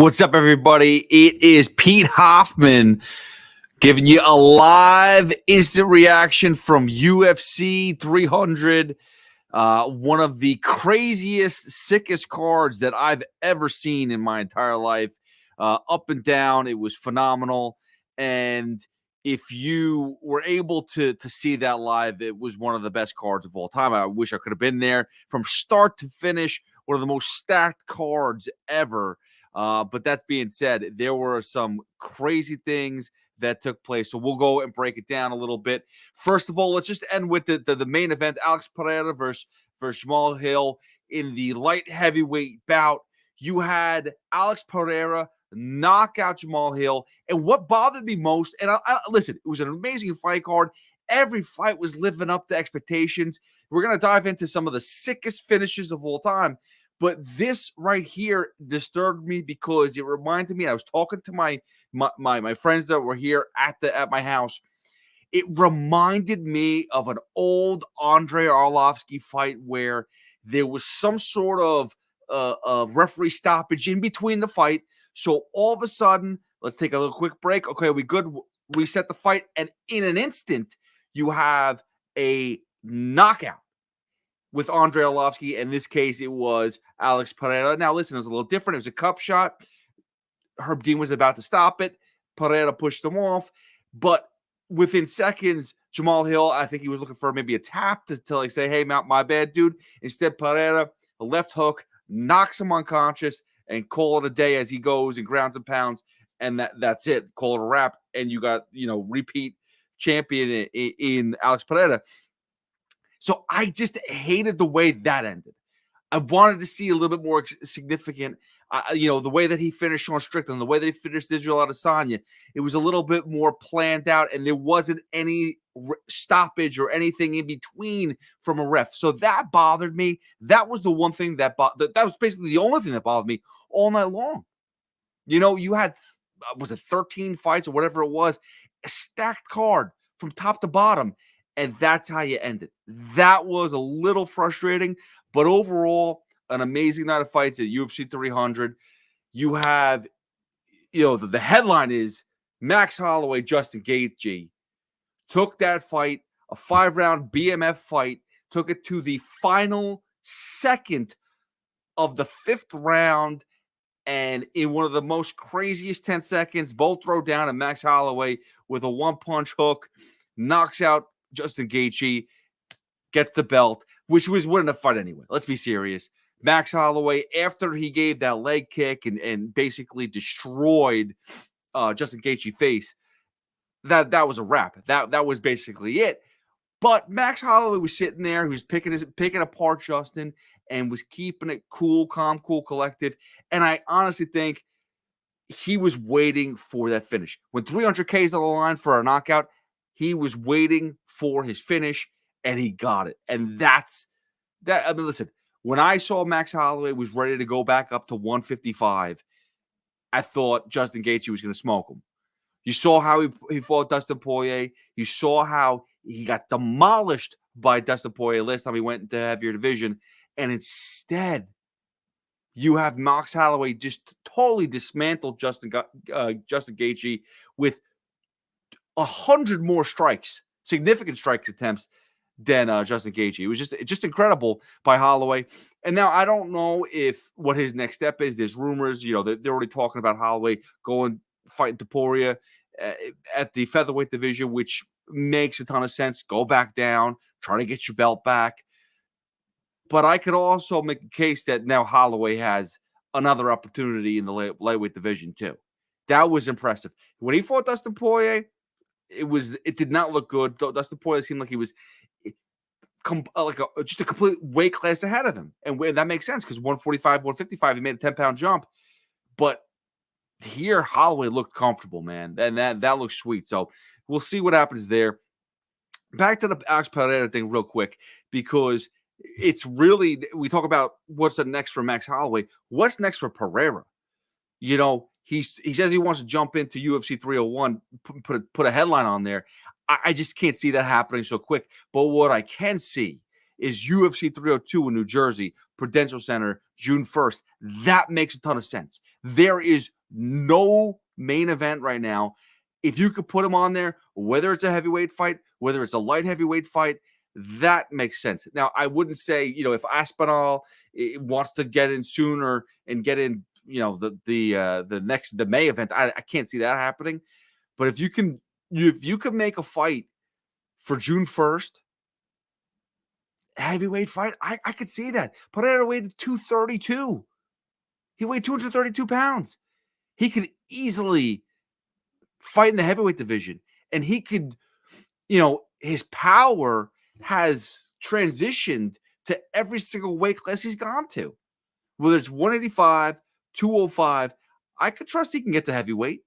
What's up, everybody? It is Pete Hoffman giving you a live instant reaction from UFC 300. One of the craziest, sickest cards that I've ever seen in my entire life. Up and down, it was phenomenal. And if you were able to see that live, it was one of the best cards of all time. I wish I could have been there from start to finish. One of the most stacked cards ever. But that being said, there were some crazy things that took place. So we'll go and break it down a little bit. First of all, let's just end with the main event. Alex Pereira versus Jamal Hill in the light heavyweight bout. You had Alex Pereira knock out Jamal Hill. And what bothered me most, and listen, it was an amazing fight card. Every fight was living up to expectations. We're going to dive into some of the sickest finishes of all time. But this right here disturbed me because it reminded me, I was talking to my friends that were here at my house. It reminded me of an old Andrei Arlovsky fight where there was some sort of referee stoppage in between the fight. So all of a sudden, let's take a little quick break. Okay, we good? Reset the fight. And in an instant, you have a knockout with Andrei Arlovsky. In this case, it was Alex Pereira. Now, listen, it was a little different. It was a cup shot. Herb Dean was about to stop it. Pereira pushed him off. But within seconds, Jamal Hill, I think he was looking for maybe a tap to like say, hey, my bad, dude. Instead, Pereira, a left hook, knocks him unconscious and call it a day as he goes and grounds and pounds. And that's it. Call it a wrap. And you got, repeat champion in Alex Pereira. So I just hated the way that ended. I wanted to see a little bit more significant, the way that he finished Sean Strickland, the way that he finished Israel Adesanya. It was a little bit more planned out, and there wasn't any stoppage or anything in between from a ref. So that bothered me. That was the one thing that was basically the only thing that bothered me all night long. You had, was it 13 fights or whatever it was, a stacked card from top to bottom. And that's how you end it. That was a little frustrating, but overall, an amazing night of fights at UFC 300. You have, the headline is Max Holloway, Justin Gaethje took that fight, a 5-round BMF fight, took it to the final second of the 5th round. And in one of the most craziest 10 seconds, both throw down, and Max Holloway with a one-punch hook knocks out Justin Gaethje, gets the belt, which was winning the fight anyway. Let's be serious. Max Holloway, after he gave that leg kick and basically destroyed Justin Gaethje's face, that was a wrap. That was basically it. But Max Holloway was sitting there. He was picking apart Justin and was keeping it cool, calm, cool, collective. And I honestly think he was waiting for that finish. When 300K is on the line for a knockout, he was waiting for his finish, and he got it. And that's that. I mean, listen, when I saw Max Holloway was ready to go back up to 155, I thought Justin Gaethje was going to smoke him. You saw how he fought Dustin Poirier. You saw how he got demolished by Dustin Poirier last time he went into heavier division. And instead, you have Max Holloway just totally dismantled Justin Gaethje with 100 more strikes, significant strike attempts than Justin Gaethje. It was just incredible by Holloway. And now I don't know what his next step is. There's rumors, they're already talking about Holloway fighting Topuria at the featherweight division, which makes a ton of sense. Go back down, try to get your belt back. But I could also make a case that now Holloway has another opportunity in the lightweight division too. That was impressive. When he fought Dustin Poirier, it did not look good. Dustin Poirier seemed like he was just a complete weight class ahead of him. And that makes sense because 145, 155, he made a 10-pound jump. But here, Holloway looked comfortable, man. And that looks sweet. So we'll see what happens there. Back to the Alex Pereira thing real quick, because it's really, we talk about what's the next for Max Holloway. What's next for Pereira? He says he wants to jump into UFC 301, put a headline on there. I just can't see that happening so quick. But what I can see is UFC 302 in New Jersey, Prudential Center, June 1st. That makes a ton of sense. There is no main event right now. If you could put him on there, whether it's a heavyweight fight, whether it's a light heavyweight fight, that makes sense. Now, I wouldn't say, if Aspinall wants to get in sooner and get in, the May event, I can't see that happening. But if you can make a fight for June 1st, heavyweight fight, I could see that. Put it at a weight of 232. He weighed 232 pounds. He could easily fight in the heavyweight division. And he could, his power has transitioned to every single weight class he's gone to. Whether it's 185, 205, I could trust he can get to heavyweight.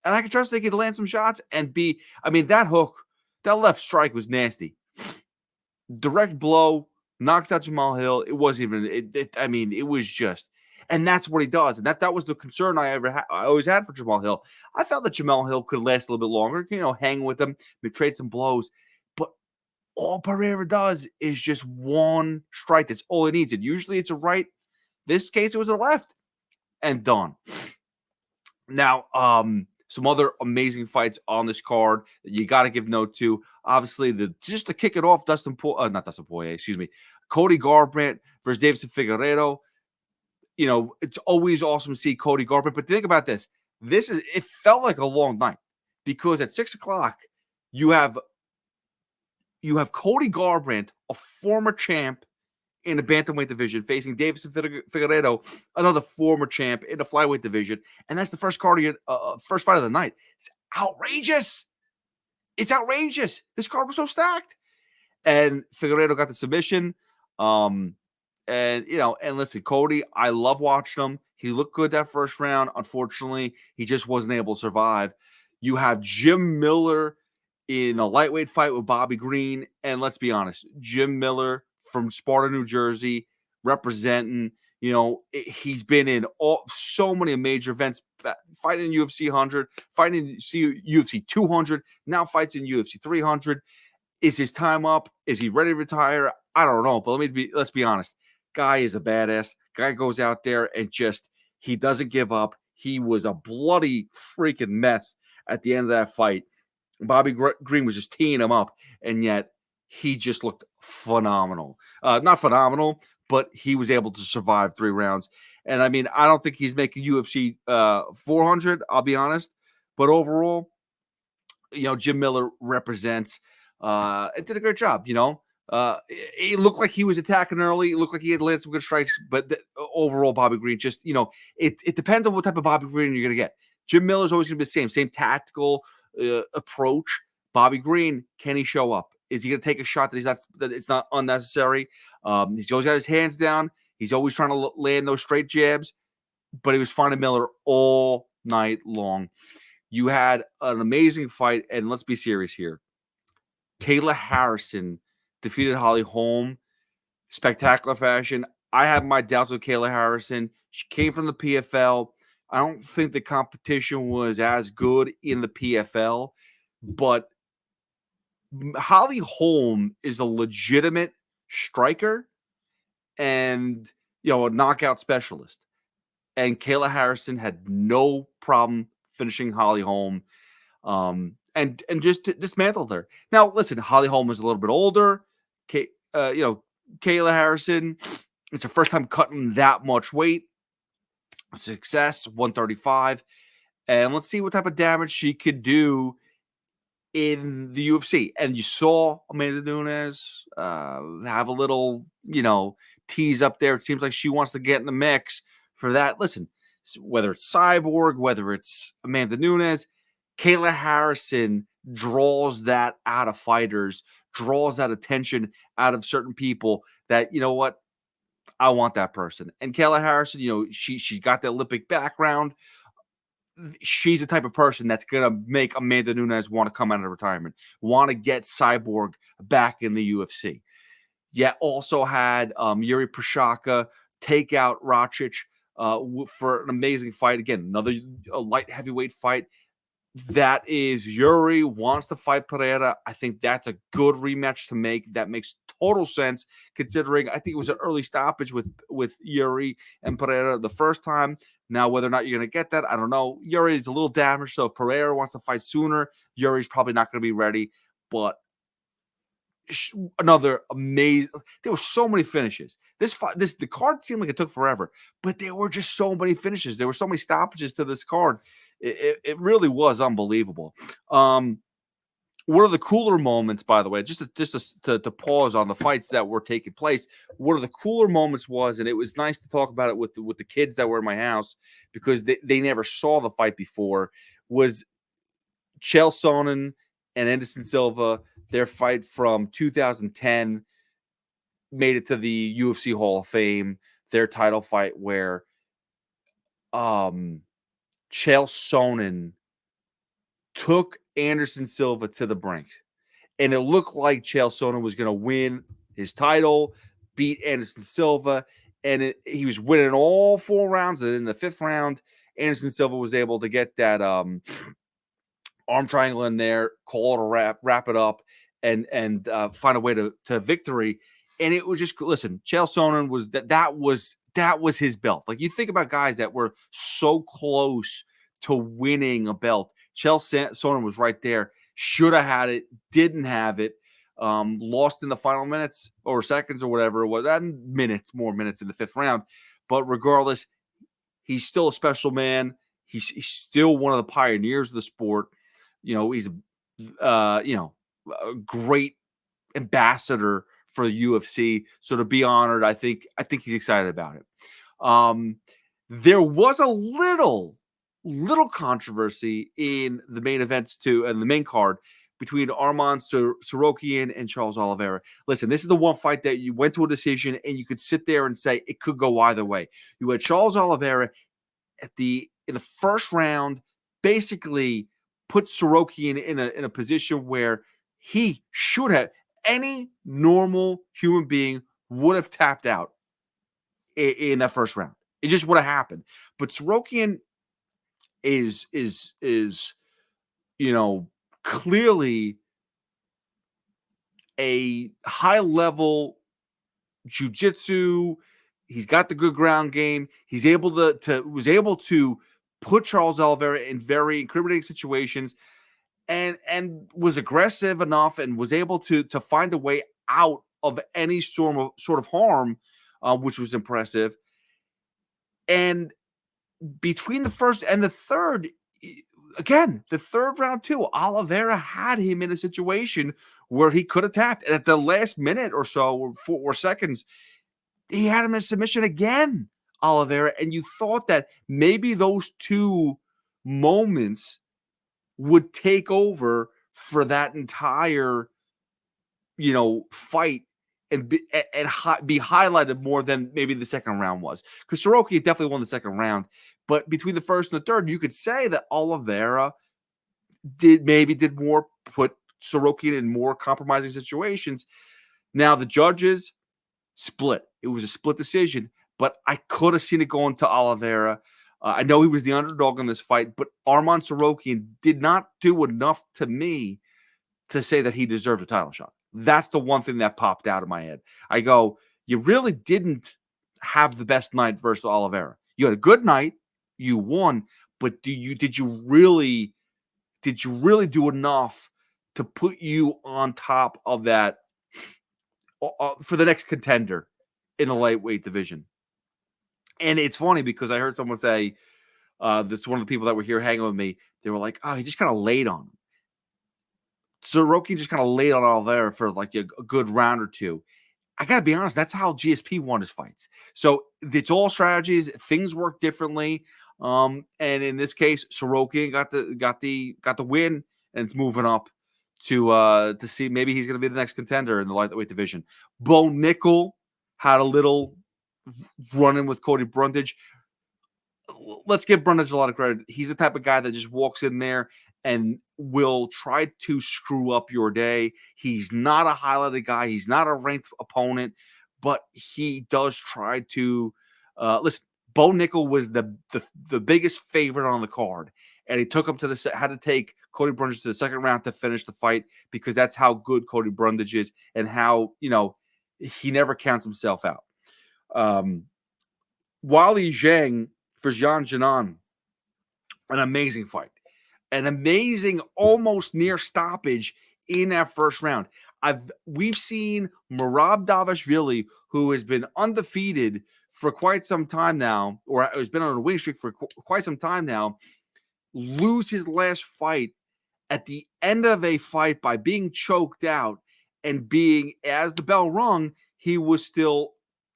And I could trust they could land some shots and that hook, that left strike was nasty. Direct blow, knocks out Jamal Hill. It wasn't even, it was just, and that's what he does. And that was the concern I always had for Jamal Hill. I felt that Jamal Hill could last a little bit longer, hang with him, maybe trade some blows. But all Pereira does is just one strike. That's all he needs. And usually it's a right. This case, it was a left. And done. Now, some other amazing fights on this card that you got to give note to. Obviously, just to kick it off, Cody Garbrandt versus Deiveson Figueiredo. It's always awesome to see Cody Garbrandt. But think about this. It felt like a long night because at 6:00, you have Cody Garbrandt, a former champ in the bantamweight division, facing Deiveson Figueiredo, another former champ in the flyweight division, and that's the first fight of the night. It's outrageous. It's outrageous. This card was so stacked, and Figueiredo got the submission. And listen, Cody, I love watching him. He looked good that first round. Unfortunately, he just wasn't able to survive. You have Jim Miller in a lightweight fight with Bobby Green, and let's be honest, Jim Miller from Sparta, New Jersey, representing, he's been in so many major events, fighting in UFC 100, fighting in UFC 200, now fights in UFC 300. Is his time up? Is he ready to retire? I don't know, but let's be honest. Guy is a badass. Guy goes out there and he doesn't give up. He was a bloody freaking mess at the end of that fight. Bobby Green was just teeing him up, and yet he just looked phenomenal. Not phenomenal, but he was able to survive 3 rounds. And I don't think he's making UFC 400, I'll be honest. But overall, Jim Miller represents. It did a great job, It looked like he was attacking early. It looked like he had landed some good strikes. But overall, Bobby Green just, it depends on what type of Bobby Green you're going to get. Jim Miller's always going to be the same tactical approach. Bobby Green, can he show up? Is he going to take a shot that it's not unnecessary? He's always got his hands down. He's always trying to land those straight jabs, but he was finding Miller all night long. You had an amazing fight, and let's be serious here. Kayla Harrison defeated Holly Holm, spectacular fashion. I have my doubts with Kayla Harrison. She came from the PFL. I don't think the competition was as good in the PFL, but Holly Holm is a legitimate striker and, a knockout specialist. And Kayla Harrison had no problem finishing Holly Holm and just dismantled her. Now, listen, Holly Holm was a little bit older. Kayla Harrison, it's her first time cutting that much weight. Success, 135. And let's see what type of damage she could do in the UFC. And you saw Amanda Nunes have a little, tease up there. It seems like she wants to get in the mix for that. Listen, whether it's Cyborg, whether it's Amanda Nunes, Kayla Harrison draws that out of fighters, draws that attention out of certain people that, I want that person. And Kayla Harrison, she's got the Olympic background. She's the type of person that's going to make Amanda Nunes want to come out of retirement, want to get Cyborg back in the UFC. Yeah, also had Yuri Prochazka take out Rakic for an amazing fight. Again, another light heavyweight fight. that is Yuri wants to fight Pereira. I think that's a good rematch to make. That makes total sense considering I think it was an early stoppage with Yuri and Pereira the first time. Now, whether or not you're going to get that, I don't know. Yuri is a little damaged, so if Pereira wants to fight sooner, Yuri's probably not going to be ready. But another amazing. There were so many finishes. The card seemed like it took forever, but there were just so many finishes. There were so many stoppages to this card. It really was unbelievable. One of the cooler moments, by the way, just to pause on the fights that were taking place. One of the cooler moments was, and it was nice to talk about it with the kids that were in my house because they never saw the fight before. Was Chael Sonnen and Anderson Silva, their fight from 2010, made it to the UFC Hall of Fame, their title fight where Chael Sonnen took Anderson Silva to the brink. And it looked like Chael Sonnen was going to win his title, beat Anderson Silva, and he was winning all 4 rounds. And in the 5th round, Anderson Silva was able to get that arm triangle in there, call it a wrap it up, and find a way to victory. And it was just, listen, Chael Sonnen was that was his belt. Like, you think about guys that were so close to winning a belt. Chael Sonnen was right there. Should have had it, didn't have it. Lost in the final minutes or seconds or whatever it was. More minutes in the 5th round. But regardless, he's still a special man. He's still one of the pioneers of the sport. He's a great ambassador for the UFC. So to be honored, I think he's excited about it. There was a little controversy in the main events too, and the main card between Arman Tsarukyan and Charles Oliveira. Listen, this is the one fight that you went to a decision and you could sit there and say it could go either way. You had Charles Oliveira in the first round, basically put Tsarukyan in a position where he should have. Any normal human being would have tapped out in that first round. It just would have happened. But Tsarukyan is clearly a high level jiu-jitsu. He's got the good ground game. He's able to put Charles Oliveira in very incriminating situations and was aggressive enough and was able to find a way out of any sort of harm, which was impressive. And between the first and the third, again, the third round too, Oliveira had him in a situation where he could have tapped. And at the last minute or so, or seconds, he had him in submission again, Oliveira. And you thought that maybe those 2 moments would take over for that entire, fight and be highlighted more than maybe the second round was. Because Tsarukyan definitely won the second round. But between the first and the third, you could say that Oliveira did more, put Tsarukyan in more compromising situations. Now, the judges split. It was a split decision, but I could have seen it going to Oliveira. I know he was the underdog in this fight, but Arman Tsarukyan did not do enough to me to say that he deserved a title shot. That's the one thing that popped out of my head. I go, you really didn't have the best night versus Oliveira. You had a good night, you won, but did you really do enough to put you on top of that for the next contender in the lightweight division? And it's funny because I heard someone say, this one of the people that were here hanging with me, they were like, oh, he just kind of laid on him. Tsarukyan just kind of laid on Oliveira for like a good round or 2. I got to be honest, that's how GSP won his fights. So it's all strategies. Things work differently. And in this case, Tsarukyan got the win, and it's moving up to see maybe he's going to be the next contender in the lightweight division. Bo Nickel had a little run-in with Cody Brundage. Let's give Brundage a lot of credit. He's the type of guy that just walks in there and will try to screw up your day. He's not a highlighted guy. He's not a ranked opponent, but he does try to listen. Bo Nickel was the biggest favorite on the card, and he took him to had to take Cody Brundage to the second round to finish the fight, because that's how good Cody Brundage is and how, he never counts himself out. Wally Zhang versus Yan Jinan, an amazing fight. An amazing, almost near stoppage in that first round. We've seen Merab Dvalishvili, who has been undefeated for quite some time now, or has been on a winning streak for quite some time now, lose his last fight at the end of a fight by being choked out, and being, as the bell rung, he was still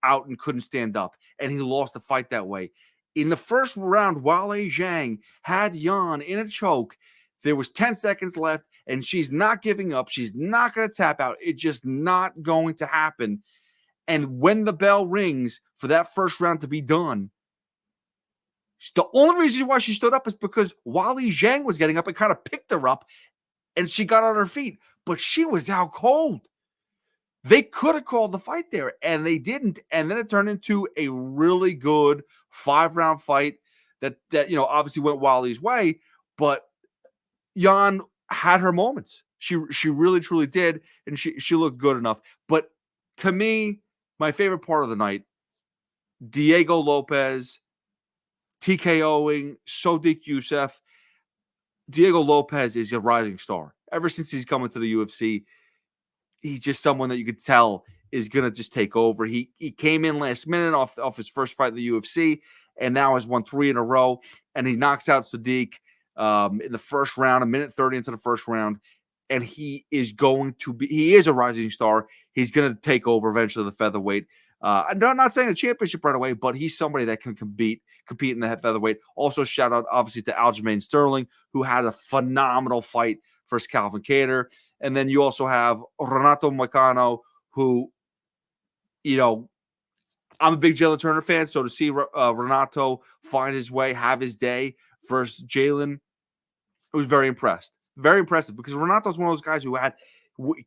out and couldn't stand up, and he lost the fight that way. In the first round, Wale Zhang had Yan in a choke. There was 10 seconds left, and she's not giving up. She's not going to tap out. It's just not going to happen. And when the bell rings for that first round to be done, the only reason why she stood up is because Wally Zhang was getting up and kind of picked her up, and she got on her feet. But she was out cold. They could have called the fight there, and they didn't. And then it turned into a really good 5-round fight that obviously went Wally's way. But Yan had her moments. She really, truly did, and she looked good enough. But to me, my favorite part of the night, Diego Lopez TKOing Sodiq Yusuff. Diego Lopez is a rising star. Ever since he's come into the UFC, he's just someone that you could tell is going to just take over. He came in last minute off his first fight in the UFC, and now has won 3 in a row, and he knocks out Sodiq in the first round, a minute 30 into the first round, and he is a rising star. He's going to take over eventually the featherweight. I'm not saying a championship right away, but he's somebody that can compete in the featherweight. Also, shout out obviously to Aljamain Sterling, who had a phenomenal fight versus Calvin Kattar. And then you also have Renato Moicano, who, I'm a big Jalen Turner fan, so to see Renato find his way, have his day versus Jalen, I was very impressed. Very impressive, because Renato's one of those guys who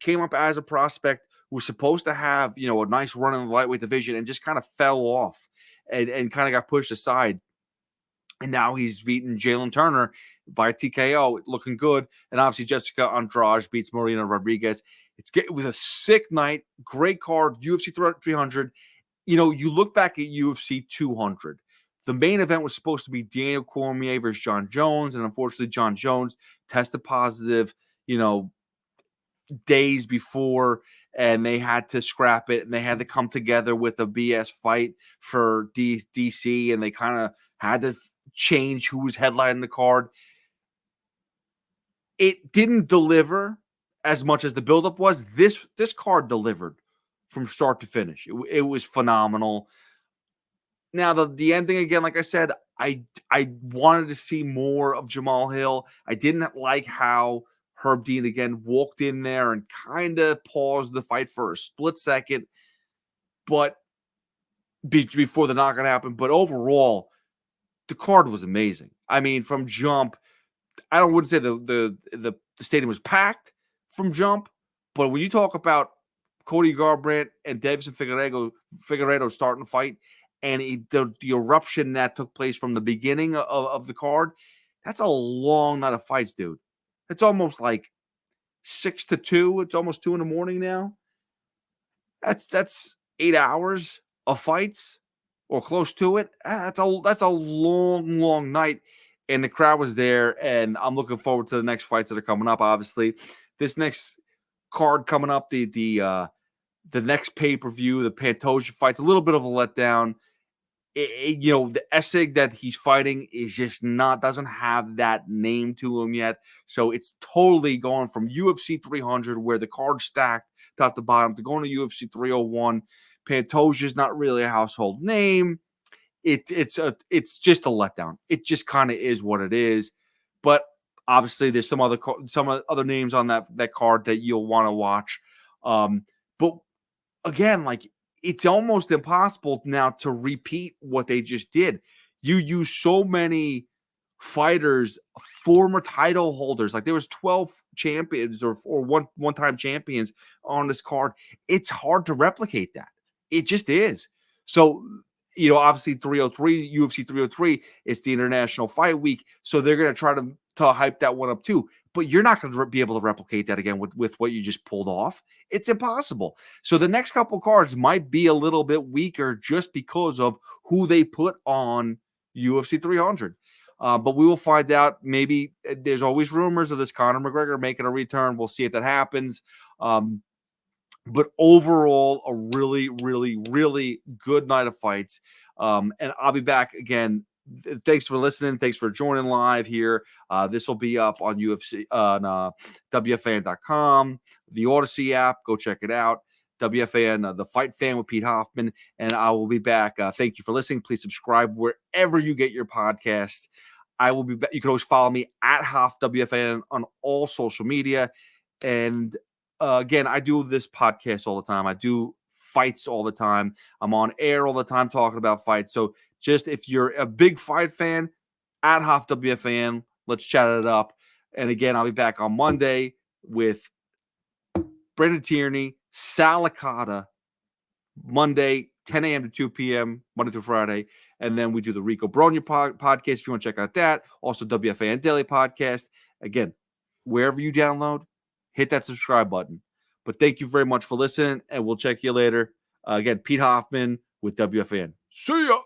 came up as a prospect, was supposed to have, a nice run in the lightweight division, and just kind of fell off and kind of got pushed aside. And now he's beaten Jalen Turner by TKO, looking good. And obviously Jessica Andrade beats Marina Rodriguez. It was a sick night, great card, UFC 300. You look back at UFC 200. The main event was supposed to be Daniel Cormier versus John Jones, and unfortunately John Jones tested positive, days before, and they had to scrap it, and they had to come together with a BS fight for DC, and they kind of had to change who was headlining the card. It didn't deliver as much as the buildup was. This card delivered from start to finish. It was phenomenal. Now, the ending, again, like I said, I wanted to see more of Jamal Hill. I didn't like how Herb Dean, again, walked in there and kind of paused the fight for a split second, but before the knockout happened. But overall, the card was amazing. I mean, from jump, I wouldn't say the stadium was packed from jump, but when you talk about Cody Garbrandt and Davison Figueiredo starting to fight, and the eruption that took place from the beginning of the card, that's a long night of fights, dude. It's almost like 6 to 2. It's almost 2 in the morning now. That's 8 hours of fights, or close to it. That's a long night, and the crowd was there. And I'm looking forward to the next fights that are coming up. Obviously, this next card coming up, the next pay-per-view, the Pantoja fight's a little bit of a letdown. The Essig that he's fighting is just doesn't have that name to him yet. So it's totally going from UFC 300, where the card's stacked top to bottom, to going to UFC 301. Pantoja's not really a household name. It's just a letdown. It just kind of is what it is. But obviously, there's some other names on that card that you'll want to watch. But again, it's almost impossible now to repeat what they just did. You use so many fighters, former title holders. There was 12 champions or one-time champions on this card. It's hard to replicate that. It just is. So obviously 303, UFC 303, it's the International Fight Week. So they're going to try to hype that one up too. But you're not going to be able to replicate that again with what you just pulled off. It's impossible. So the next couple cards might be a little bit weaker just because of who they put on UFC 300. But we will find out. Maybe there's always rumors of this Conor McGregor making a return. We'll see if that happens. But overall, a really, really, really good night of fights. And I'll be back again. Thanks for listening. Thanks for joining live here. This will be up on UFC on WFAN.com, the Odyssey app. Go check it out. WFAN, the Fight Fan with Pete Hoffman, and I will be back. Thank you for listening. Please subscribe wherever you get your podcasts. I will be back. You can always follow me at Hoff WFAN on all social media. And again, I do this podcast all the time. I do fights all the time. I'm on air all the time talking about fights. So just if you're a big fight fan, at Hoff WFAN, let's chat it up. And again, I'll be back on Monday with Brendan Tierney, Sal Licata, Monday, 10 a.m. to 2 p.m., Monday through Friday. And then we do the Rico Bronya podcast if you want to check out that. Also, WFAN Daily Podcast. Again, wherever you download, hit that subscribe button. But thank you very much for listening, and we'll check you later. Again, Pete Hoffman with WFAN. See ya.